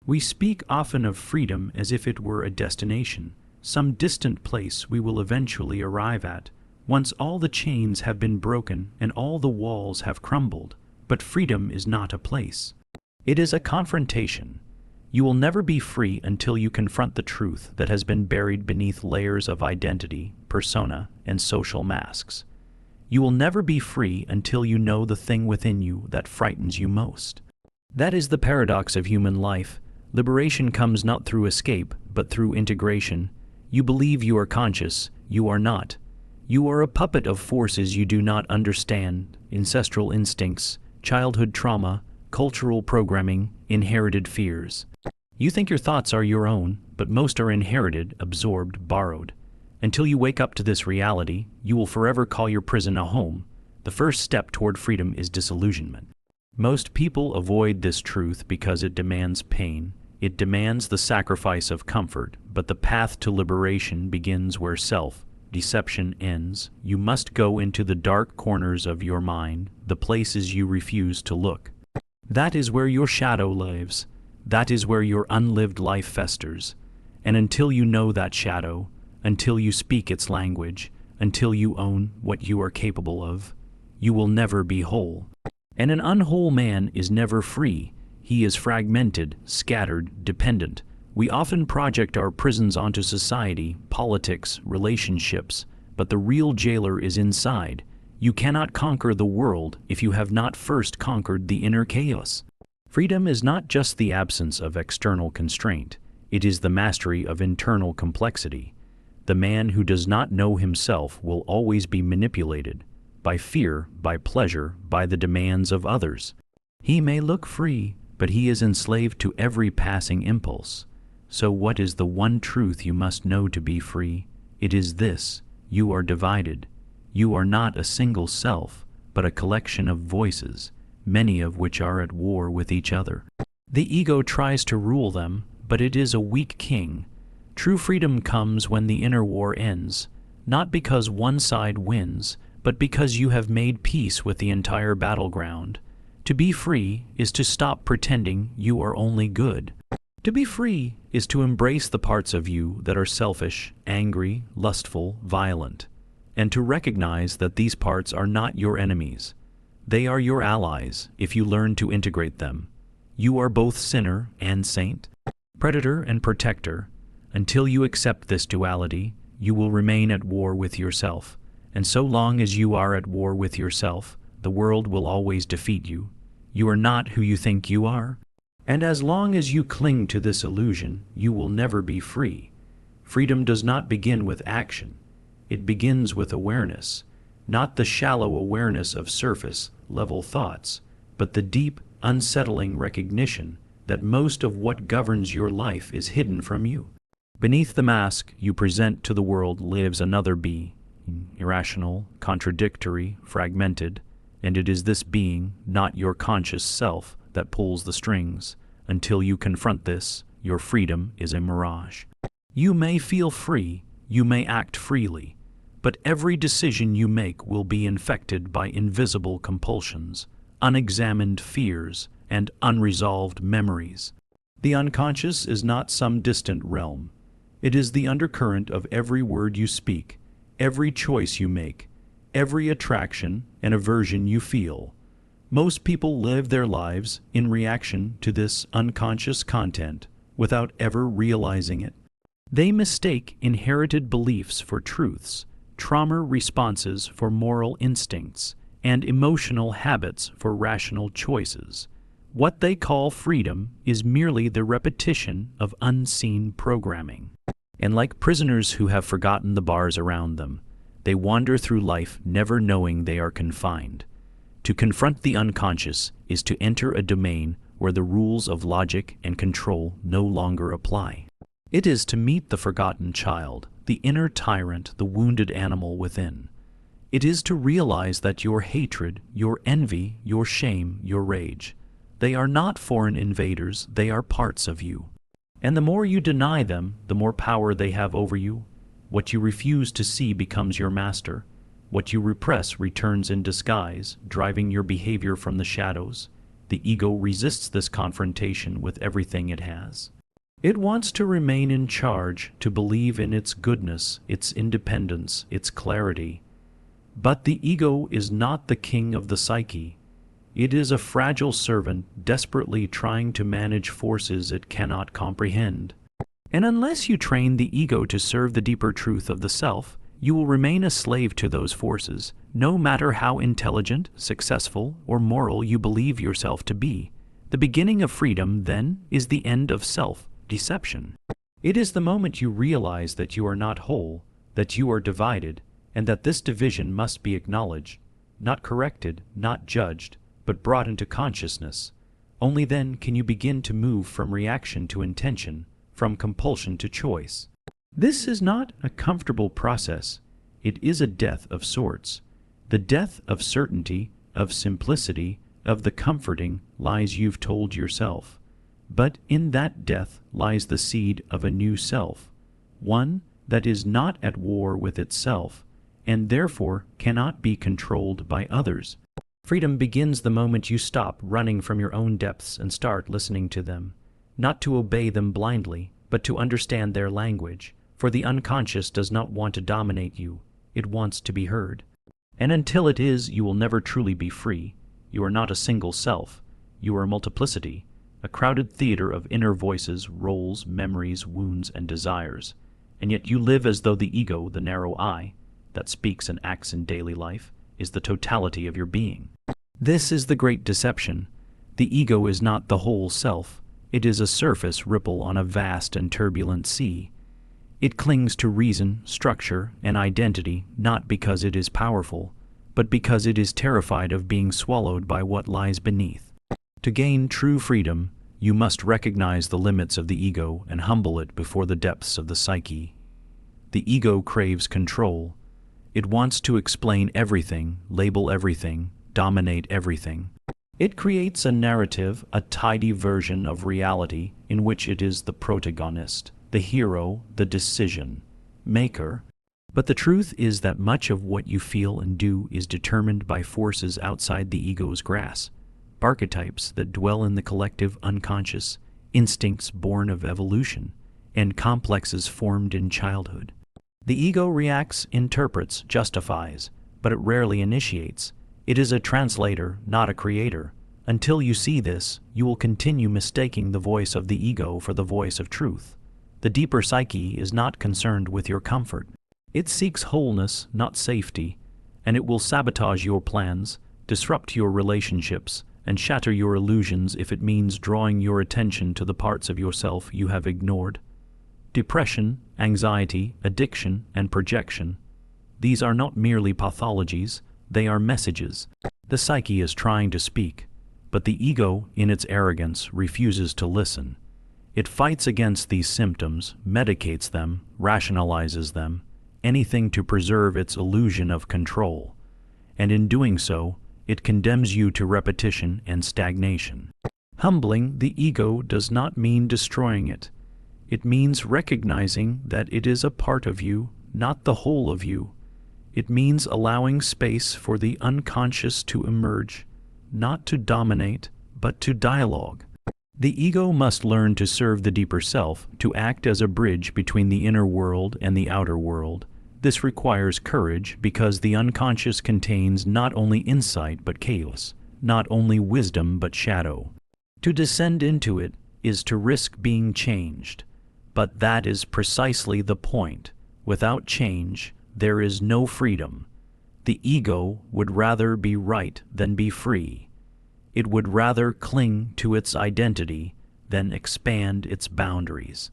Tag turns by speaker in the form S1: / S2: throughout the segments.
S1: We speak often of freedom as if it were a destination, some distant place we will eventually arrive at, once all the chains have been broken and all the walls have crumbled. But freedom is not a place. It is a confrontation. You will never be free until you confront the truth that has been buried beneath layers of identity, persona, and social masks. You will never be free until you know the thing within you that frightens you most. That is the paradox of human life. Liberation comes not through escape, but through integration. You believe you are conscious. You are not. You are a puppet of forces you do not understand, ancestral instincts, childhood trauma, cultural programming, inherited fears. You think your thoughts are your own, but most are inherited, absorbed, borrowed. Until you wake up to this reality, you will forever call your prison a home. The first step toward freedom is disillusionment. Most people avoid this truth because it demands pain. It demands the sacrifice of comfort, but the path to liberation begins where self-deception ends. You must go into the dark corners of your mind, the places you refuse to look. That is where your shadow lives. That is where your unlived life festers. And until you know that shadow, until you speak its language, until you own what you are capable of, you will never be whole. And an unwhole man is never free. He is fragmented, scattered, dependent. We often project our prisons onto society, politics, relationships, but the real jailer is inside. You cannot conquer the world if you have not first conquered the inner chaos. Freedom is not just the absence of external constraint. It is the mastery of internal complexity. The man who does not know himself will always be manipulated by fear, by pleasure, by the demands of others. He may look free, but he is enslaved to every passing impulse. So what is the one truth you must know to be free? It is this: you are divided. You are not a single self, but a collection of voices, many of which are at war with each other. The ego tries to rule them, but it is a weak king. True freedom comes when the inner war ends, not because one side wins, but because you have made peace with the entire battleground. To be free is to stop pretending you are only good. To be free is to embrace the parts of you that are selfish, angry, lustful, violent, and to recognize that these parts are not your enemies. They are your allies if you learn to integrate them. You are both sinner and saint, predator and protector. Until you accept this duality, you will remain at war with yourself. And so long as you are at war with yourself, the world will always defeat you. You are not who you think you are. And as long as you cling to this illusion, you will never be free. Freedom does not begin with action. It begins with awareness, not the shallow awareness of surface-level thoughts, but the deep, unsettling recognition that most of what governs your life is hidden from you. Beneath the mask you present to the world lives another being, irrational, contradictory, fragmented, and it is this being, not your conscious self, that pulls the strings. Until you confront this, your freedom is a mirage. You may feel free, you may act freely, but every decision you make will be infected by invisible compulsions, unexamined fears, and unresolved memories. The unconscious is not some distant realm. It is the undercurrent of every word you speak, every choice you make, every attraction and aversion you feel. Most people live their lives in reaction to this unconscious content without ever realizing it. They mistake inherited beliefs for truths, trauma responses for moral instincts, and emotional habits for rational choices. What they call freedom is merely the repetition of unseen programming. And like prisoners who have forgotten the bars around them, they wander through life never knowing they are confined. To confront the unconscious is to enter a domain where the rules of logic and control no longer apply. It is to meet the forgotten child, the inner tyrant, the wounded animal within. It is to realize that your hatred, your envy, your shame, your rage, they are not foreign invaders, they are parts of you. And the more you deny them, the more power they have over you. What you refuse to see becomes your master. What you repress returns in disguise, driving your behavior from the shadows. The ego resists this confrontation with everything it has. It wants to remain in charge, to believe in its goodness, its independence, its clarity. But the ego is not the king of the psyche. It is a fragile servant desperately trying to manage forces it cannot comprehend. And unless you train the ego to serve the deeper truth of the self, you will remain a slave to those forces, no matter how intelligent, successful, or moral you believe yourself to be. The beginning of freedom, then, is the end of self-deception. It is the moment you realize that you are not whole, that you are divided, and that this division must be acknowledged, not corrected, not judged, but brought into consciousness. Only then can you begin to move from reaction to intention, from compulsion to choice. This is not a comfortable process. It is a death of sorts. The death of certainty, of simplicity, of the comforting lies you've told yourself. But in that death lies the seed of a new self, one that is not at war with itself, and therefore cannot be controlled by others. Freedom begins the moment you stop running from your own depths and start listening to them, not to obey them blindly, but to understand their language. For the unconscious does not want to dominate you, it wants to be heard. And until it is, you will never truly be free. You are not a single self, you are a multiplicity, a crowded theater of inner voices, roles, memories, wounds, and desires. And yet you live as though the ego, the narrow I, that speaks and acts in daily life, is the totality of your being. This is the great deception. The ego is not the whole self. It is a surface ripple on a vast and turbulent sea. It clings to reason, structure, and identity not because it is powerful, but because it is terrified of being swallowed by what lies beneath. To gain true freedom, you must recognize the limits of the ego and humble it before the depths of the psyche. The ego craves control. It wants to explain everything, label everything, dominate everything. It creates a narrative, a tidy version of reality in which it is the protagonist, the hero, the decision maker. But the truth is that much of what you feel and do is determined by forces outside the ego's grasp, archetypes that dwell in the collective unconscious, instincts born of evolution, and complexes formed in childhood. The ego reacts, interprets, justifies, but it rarely initiates. It is a translator, not a creator. Until you see this, you will continue mistaking the voice of the ego for the voice of truth. The deeper psyche is not concerned with your comfort. It seeks wholeness, not safety, and it will sabotage your plans, disrupt your relationships, and shatter your illusions if it means drawing your attention to the parts of yourself you have ignored. Depression, anxiety, addiction, and projection. These are not merely pathologies, they are messages. The psyche is trying to speak, but the ego, in its arrogance, refuses to listen. It fights against these symptoms, medicates them, rationalizes them, anything to preserve its illusion of control. And in doing so, it condemns you to repetition and stagnation. Humbling the ego does not mean destroying it. It means recognizing that it is a part of you, not the whole of you. It means allowing space for the unconscious to emerge, not to dominate, but to dialogue. The ego must learn to serve the deeper self, to act as a bridge between the inner world and the outer world. This requires courage because the unconscious contains not only insight but chaos, not only wisdom but shadow. To descend into it is to risk being changed. But that is precisely the point. Without change, there is no freedom. The ego would rather be right than be free. It would rather cling to its identity than expand its boundaries.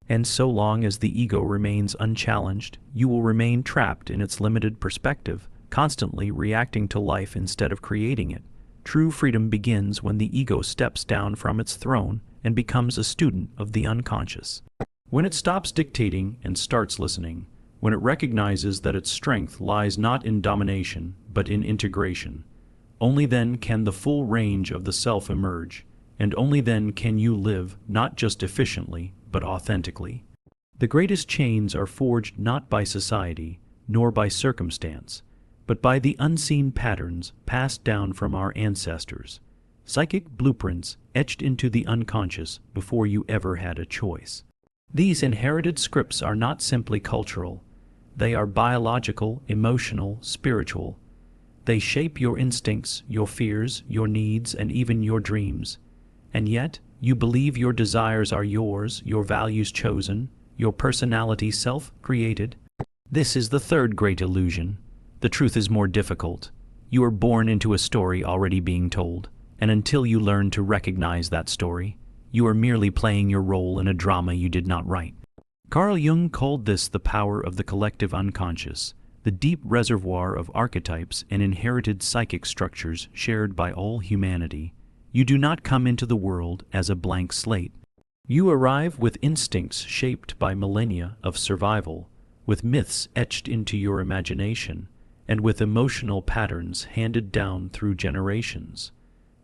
S1: And so long as the ego remains unchallenged, you will remain trapped in its limited perspective, constantly reacting to life instead of creating it. True freedom begins when the ego steps down from its throne and becomes a student of the unconscious. When it stops dictating and starts listening, when it recognizes that its strength lies not in domination, but in integration, only then can the full range of the self emerge, and only then can you live not just efficiently, but authentically. The greatest chains are forged not by society, nor by circumstance, but by the unseen patterns passed down from our ancestors. psychic blueprints etched into the unconscious before you ever had a choice. These inherited scripts are not simply cultural. They are biological, emotional, spiritual. They shape your instincts, your fears, your needs, and even your dreams. And yet, you believe your desires are yours, your values chosen, your personality self-created. This is the third great illusion. The truth is more difficult. You are born into a story already being told, and until you learn to recognize that story, you are merely playing your role in a drama you did not write. Carl Jung called this the power of the collective unconscious, the deep reservoir of archetypes and inherited psychic structures shared by all humanity. You do not come into the world as a blank slate. You arrive with instincts shaped by millennia of survival, with myths etched into your imagination, and with emotional patterns handed down through generations.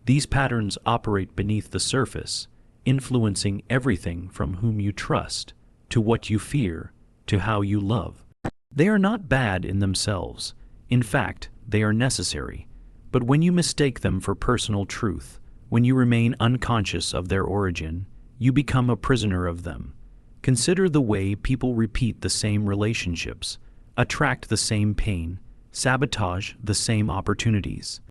S1: These patterns operate beneath the surface, influencing everything from whom you trust, to what you fear, to how you love. They are not bad in themselves. In fact, they are necessary. But when you mistake them for personal truth, when you remain unconscious of their origin, you become a prisoner of them. Consider the way people repeat the same relationships, attract the same pain, sabotage the same opportunities.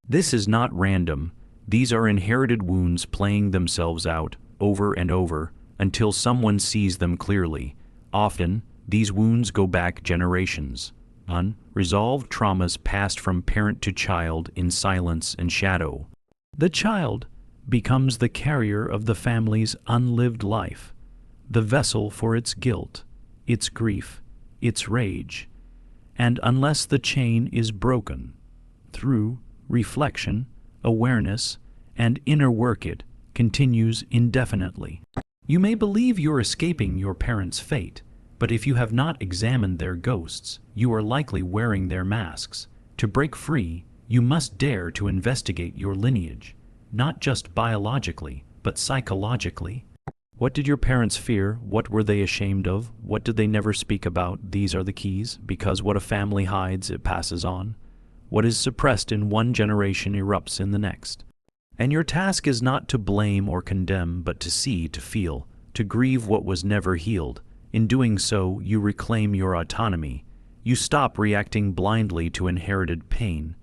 S1: This is not random. These are inherited wounds playing themselves out over and over until someone sees them clearly. Often, these wounds go back generations. Unresolved traumas passed from parent to child in silence and shadow. The child becomes the carrier of the family's unlived life, the vessel for its guilt, its grief, its rage. And unless the chain is broken, through reflection, awareness, and inner work, it continues indefinitely. You may believe you're escaping your parents' fate, but if you have not examined their ghosts, you are likely wearing their masks. To break free, you must dare to investigate your lineage, not just biologically, but psychologically. What did your parents fear? What were they ashamed of? What did they never speak about? These are the keys, because what a family hides, it passes on. What is suppressed in one generation erupts in the next. And your task is not to blame or condemn, but to see, to feel, to grieve what was never healed. In doing so, you reclaim your autonomy. You stop reacting blindly to inherited pain.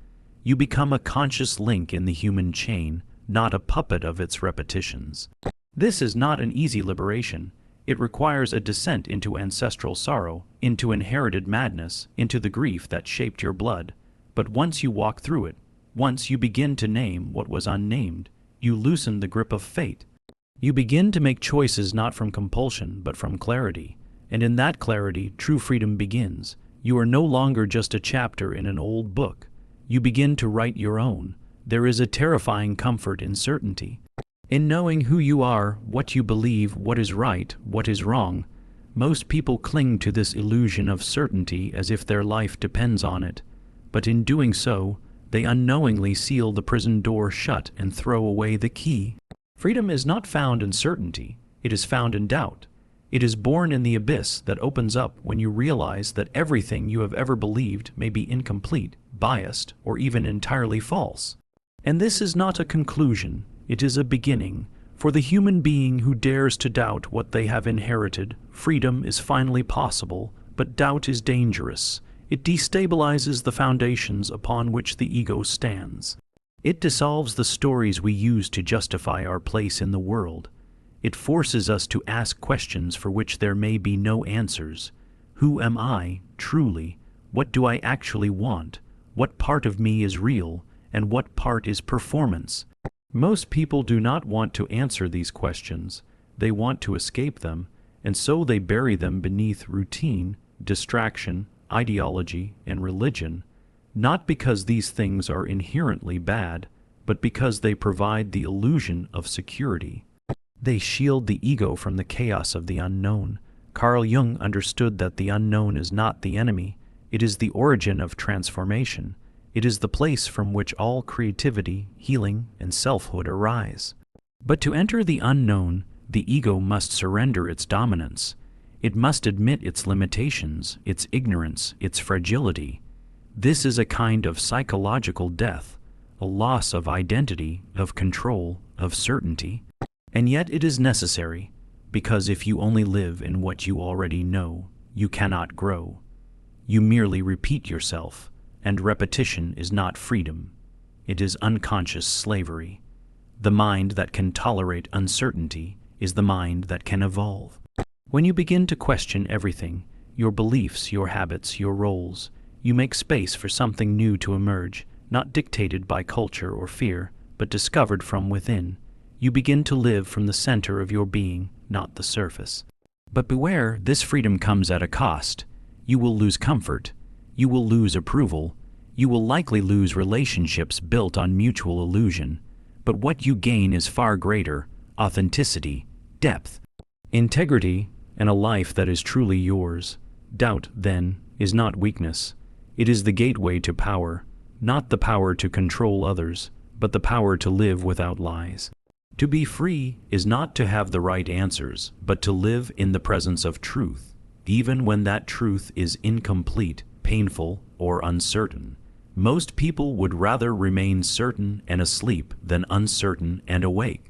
S1: You become a conscious link in the human chain, not a puppet of its repetitions. This is not an easy liberation. It requires a descent into ancestral sorrow, into inherited madness, into the grief that shaped your blood. But once you walk through it, once you begin to name what was unnamed, you loosen the grip of fate. You begin to make choices not from compulsion, but from clarity. And in that clarity, true freedom begins. You are no longer just a chapter in an old book. You begin to write your own. There is a terrifying comfort in certainty. In knowing who you are, what you believe, what is right, what is wrong. Most people cling to this illusion of certainty as if their life depends on it. But in doing so, they unknowingly seal the prison door shut and throw away the key. Freedom is not found in certainty. It is found in doubt. It is born in the abyss that opens up when you realize that everything you have ever believed may be incomplete, biased, or even entirely false. And this is not a conclusion. It is a beginning. For the human being who dares to doubt what they have inherited, freedom is finally possible, but doubt is dangerous. It destabilizes the foundations upon which the ego stands. It dissolves the stories we use to justify our place in the world. It forces us to ask questions for which there may be no answers. Who am I, truly? What do I actually want? What part of me is real, and what part is performance? Most people do not want to answer these questions. They want to escape them, and so they bury them beneath routine, distraction, ideology, and religion, not because these things are inherently bad, but because they provide the illusion of security. They shield the ego from the chaos of the unknown. Carl Jung understood that the unknown is not the enemy. It is the origin of transformation. It is the place from which all creativity, healing, and selfhood arise. But to enter the unknown, the ego must surrender its dominance. It must admit its limitations, its ignorance, its fragility. This is a kind of psychological death, a loss of identity, of control, of certainty. And yet it is necessary, because if you only live in what you already know, you cannot grow. You merely repeat yourself, and repetition is not freedom. It is unconscious slavery. The mind that can tolerate uncertainty is the mind that can evolve. When you begin to question everything, your beliefs, your habits, your roles, you make space for something new to emerge, not dictated by culture or fear, but discovered from within. You begin to live from the center of your being, not the surface. But beware, this freedom comes at a cost. You will lose comfort. You will lose approval. You will likely lose relationships built on mutual illusion. But what you gain is far greater: authenticity, depth, integrity, and a life that is truly yours. Doubt, then, is not weakness. It is the gateway to power, not the power to control others, but the power to live without lies. To be free is not to have the right answers, but to live in the presence of truth, even when that truth is incomplete, painful, or uncertain. Most people would rather remain certain and asleep than uncertain and awake.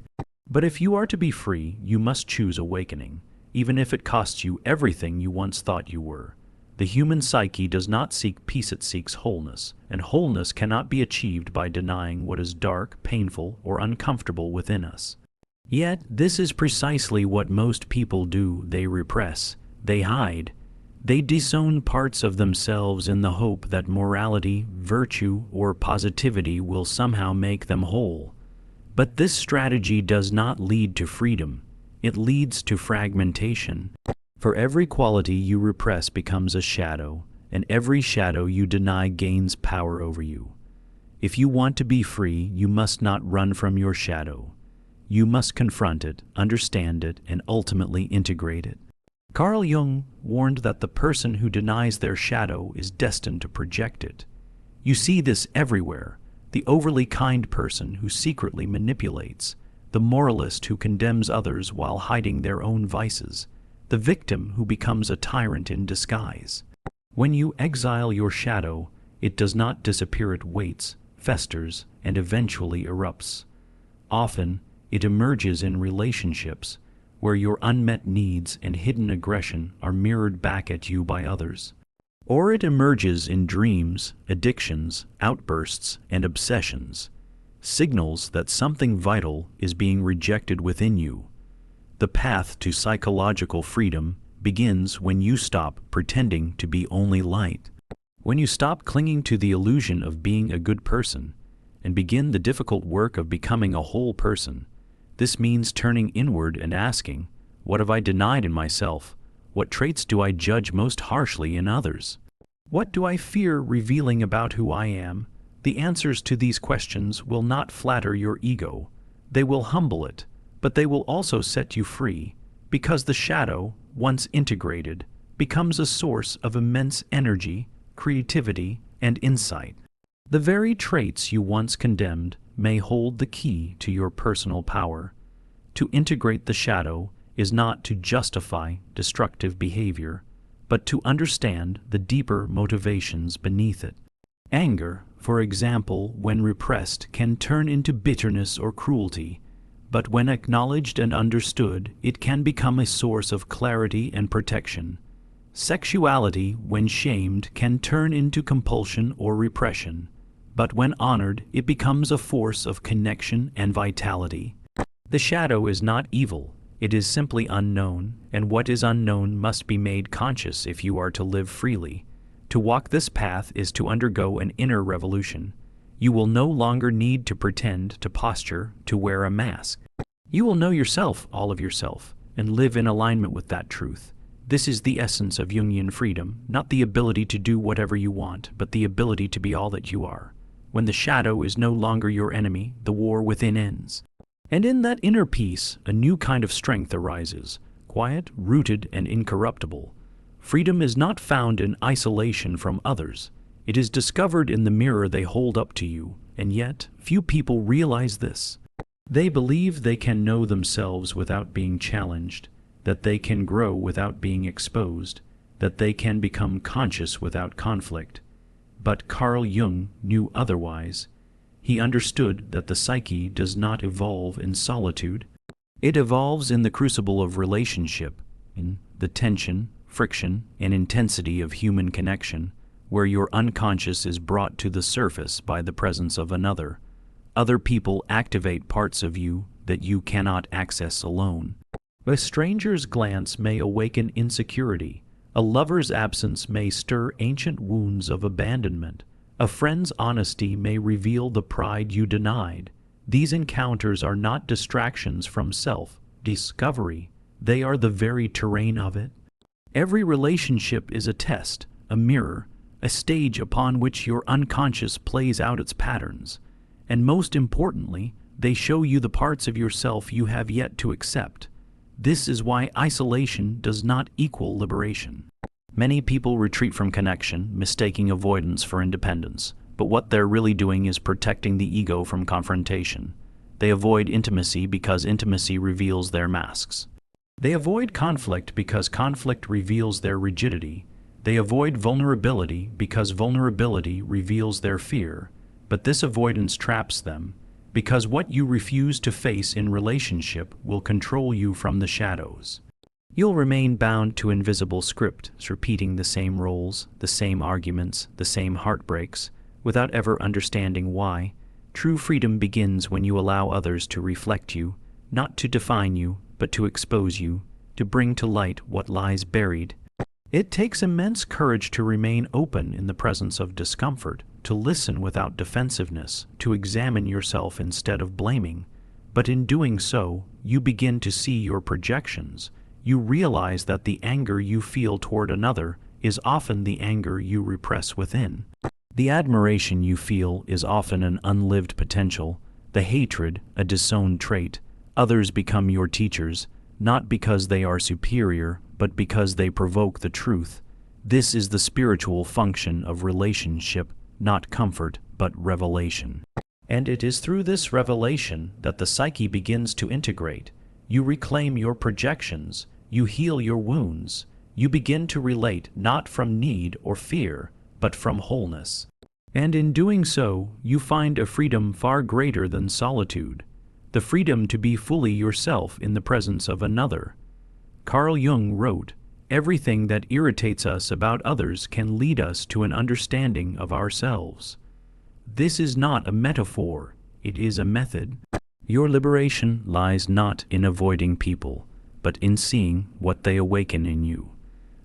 S1: But if you are to be free, you must choose awakening, even if it costs you everything you once thought you were. The human psyche does not seek peace, it seeks wholeness, and wholeness cannot be achieved by denying what is dark, painful, or uncomfortable within us. Yet, this is precisely what most people do. They repress, they hide, they disown parts of themselves in the hope that morality, virtue, or positivity will somehow make them whole. But this strategy does not lead to freedom. It leads to fragmentation. For every quality you repress becomes a shadow, and every shadow you deny gains power over you. If you want to be free, you must not run from your shadow. You must confront it, understand it, and ultimately integrate it. Carl Jung warned that the person who denies their shadow is destined to project it. You see this everywhere: the overly kind person who secretly manipulates, the moralist who condemns others while hiding their own vices, the victim who becomes a tyrant in disguise. When you exile your shadow, it does not disappear, it waits, festers, and eventually erupts. Often, it emerges in relationships, where your unmet needs and hidden aggression are mirrored back at you by others. Or it emerges in dreams, addictions, outbursts, and obsessions, signals that something vital is being rejected within you. The path to psychological freedom begins when you stop pretending to be only light, when you stop clinging to the illusion of being a good person, and begin the difficult work of becoming a whole person. This means turning inward and asking, what have I denied in myself? What traits do I judge most harshly in others? What do I fear revealing about who I am? The answers to these questions will not flatter your ego. They will humble it, but they will also set you free, because the shadow, once integrated, becomes a source of immense energy, creativity, and insight. The very traits you once condemned may hold the key to your personal power. To integrate the shadow is not to justify destructive behavior, but to understand the deeper motivations beneath it. Anger, for example, when repressed, can turn into bitterness or cruelty, but when acknowledged and understood, it can become a source of clarity and protection. Sexuality, when shamed, can turn into compulsion or repression, but when honored, it becomes a force of connection and vitality. The shadow is not evil, it is simply unknown, and what is unknown must be made conscious if you are to live freely. To walk this path is to undergo an inner revolution. You will no longer need to pretend, to posture, to wear a mask. You will know yourself, all of yourself, and live in alignment with that truth. This is the essence of Jungian freedom, not the ability to do whatever you want, but the ability to be all that you are. When the shadow is no longer your enemy, the war within ends. And in that inner peace, a new kind of strength arises, quiet, rooted, and incorruptible. Freedom is not found in isolation from others. It is discovered in the mirror they hold up to you, and yet few people realize this. They believe they can know themselves without being challenged, that they can grow without being exposed, that they can become conscious without conflict. But Carl Jung knew otherwise. He understood that the psyche does not evolve in solitude. It evolves in the crucible of relationship, in the tension, friction, and intensity of human connection, where your unconscious is brought to the surface by the presence of another. Other people activate parts of you that you cannot access alone. A stranger's glance may awaken insecurity. A lover's absence may stir ancient wounds of abandonment. A friend's honesty may reveal the pride you denied. These encounters are not distractions from self-discovery. They are the very terrain of it. Every relationship is a test, a mirror, a stage upon which your unconscious plays out its patterns. And most importantly, they show you the parts of yourself you have yet to accept. This is why isolation does not equal liberation. Many people retreat from connection, mistaking avoidance for independence, but what they're really doing is protecting the ego from confrontation. They avoid intimacy because intimacy reveals their masks. They avoid conflict because conflict reveals their rigidity. They avoid vulnerability because vulnerability reveals their fear. But this avoidance traps them, because what you refuse to face in relationship will control you from the shadows. You'll remain bound to invisible scripts, repeating the same roles, the same arguments, the same heartbreaks, without ever understanding why. True freedom begins when you allow others to reflect you, not to define you, but to expose you, to bring to light what lies buried. It takes immense courage to remain open in the presence of discomfort, to listen without defensiveness, to examine yourself instead of blaming. But in doing so, you begin to see your projections. You realize that the anger you feel toward another is often the anger you repress within. The admiration you feel is often an unlived potential, the hatred a disowned trait. Others become your teachers, not because they are superior, but because they provoke the truth. This is the spiritual function of relationship, not comfort, but revelation. And it is through this revelation that the psyche begins to integrate. You reclaim your projections, you heal your wounds, you begin to relate not from need or fear, but from wholeness. And in doing so, you find a freedom far greater than solitude, the freedom to be fully yourself in the presence of another. Carl Jung wrote, "Everything that irritates us about others can lead us to an understanding of ourselves." This is not a metaphor, it is a method. Your liberation lies not in avoiding people, but in seeing what they awaken in you.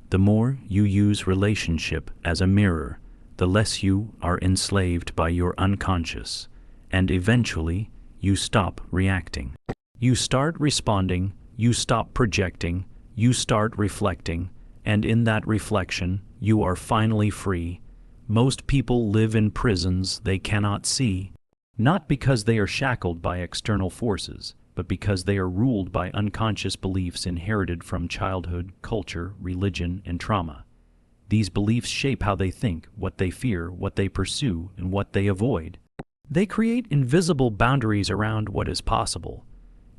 S1: The more you use relationship as a mirror, the less you are enslaved by your unconscious, and eventually you stop reacting. You start responding, you stop projecting, you start reflecting, and in that reflection, you are finally free. Most people live in prisons they cannot see, not because they are shackled by external forces, but because they are ruled by unconscious beliefs inherited from childhood, culture, religion, and trauma. These beliefs shape how they think, what they fear, what they pursue, and what they avoid. They create invisible boundaries around what is possible.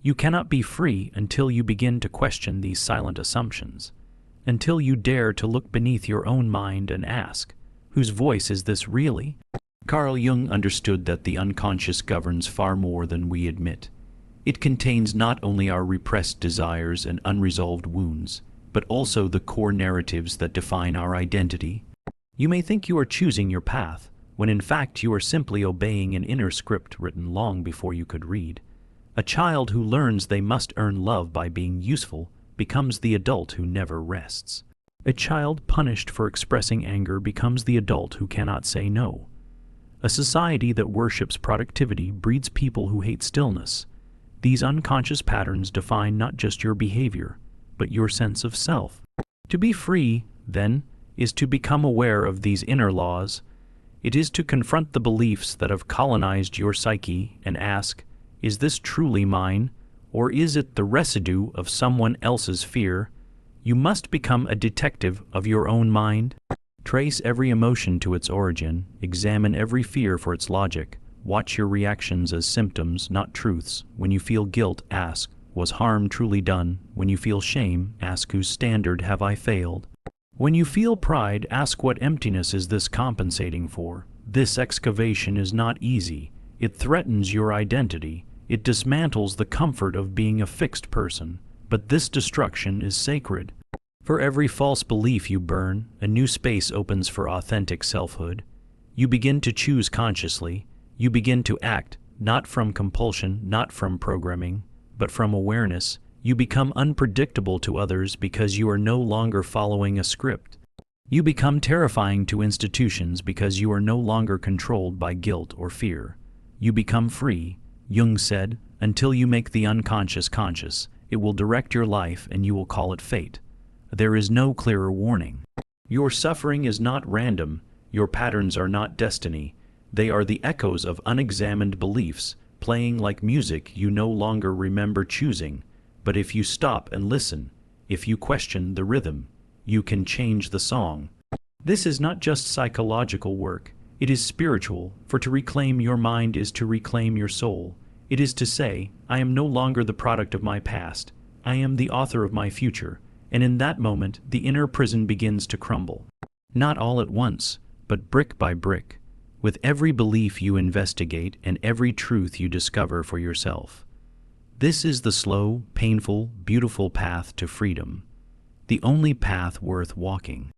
S1: You cannot be free until you begin to question these silent assumptions, until you dare to look beneath your own mind and ask, whose voice is this really? Carl Jung understood that the unconscious governs far more than we admit. It contains not only our repressed desires and unresolved wounds, but also the core narratives that define our identity. You may think you are choosing your path, when in fact you are simply obeying an inner script written long before you could read. A child who learns they must earn love by being useful becomes the adult who never rests. A child punished for expressing anger becomes the adult who cannot say no. A society that worships productivity breeds people who hate stillness. These unconscious patterns define not just your behavior, but your sense of self. To be free, then, is to become aware of these inner laws. It is to confront the beliefs that have colonized your psyche and ask, is this truly mine, or is it the residue of someone else's fear? You must become a detective of your own mind. Trace every emotion to its origin, examine every fear for its logic. Watch your reactions as symptoms, not truths. When you feel guilt, ask, was harm truly done? When you feel shame, ask, whose standard have I failed? When you feel pride, ask, what emptiness is this compensating for? This excavation is not easy. It threatens your identity. It dismantles the comfort of being a fixed person. But this destruction is sacred. For every false belief you burn, a new space opens for authentic selfhood. You begin to choose consciously. You begin to act, not from compulsion, not from programming, but from awareness. You become unpredictable to others because you are no longer following a script. You become terrifying to institutions because you are no longer controlled by guilt or fear. You become free. Jung said, until you make the unconscious conscious, it will direct your life and you will call it fate. There is no clearer warning. Your suffering is not random. Your patterns are not destiny. They are the echoes of unexamined beliefs, playing like music you no longer remember choosing. But if you stop and listen, if you question the rhythm, you can change the song. This is not just psychological work. It is spiritual, for to reclaim your mind is to reclaim your soul. It is to say, I am no longer the product of my past. I am the author of my future. And in that moment, the inner prison begins to crumble. Not all at once, but brick by brick, with every belief you investigate and every truth you discover for yourself. This is the slow, painful, beautiful path to freedom. The only path worth walking.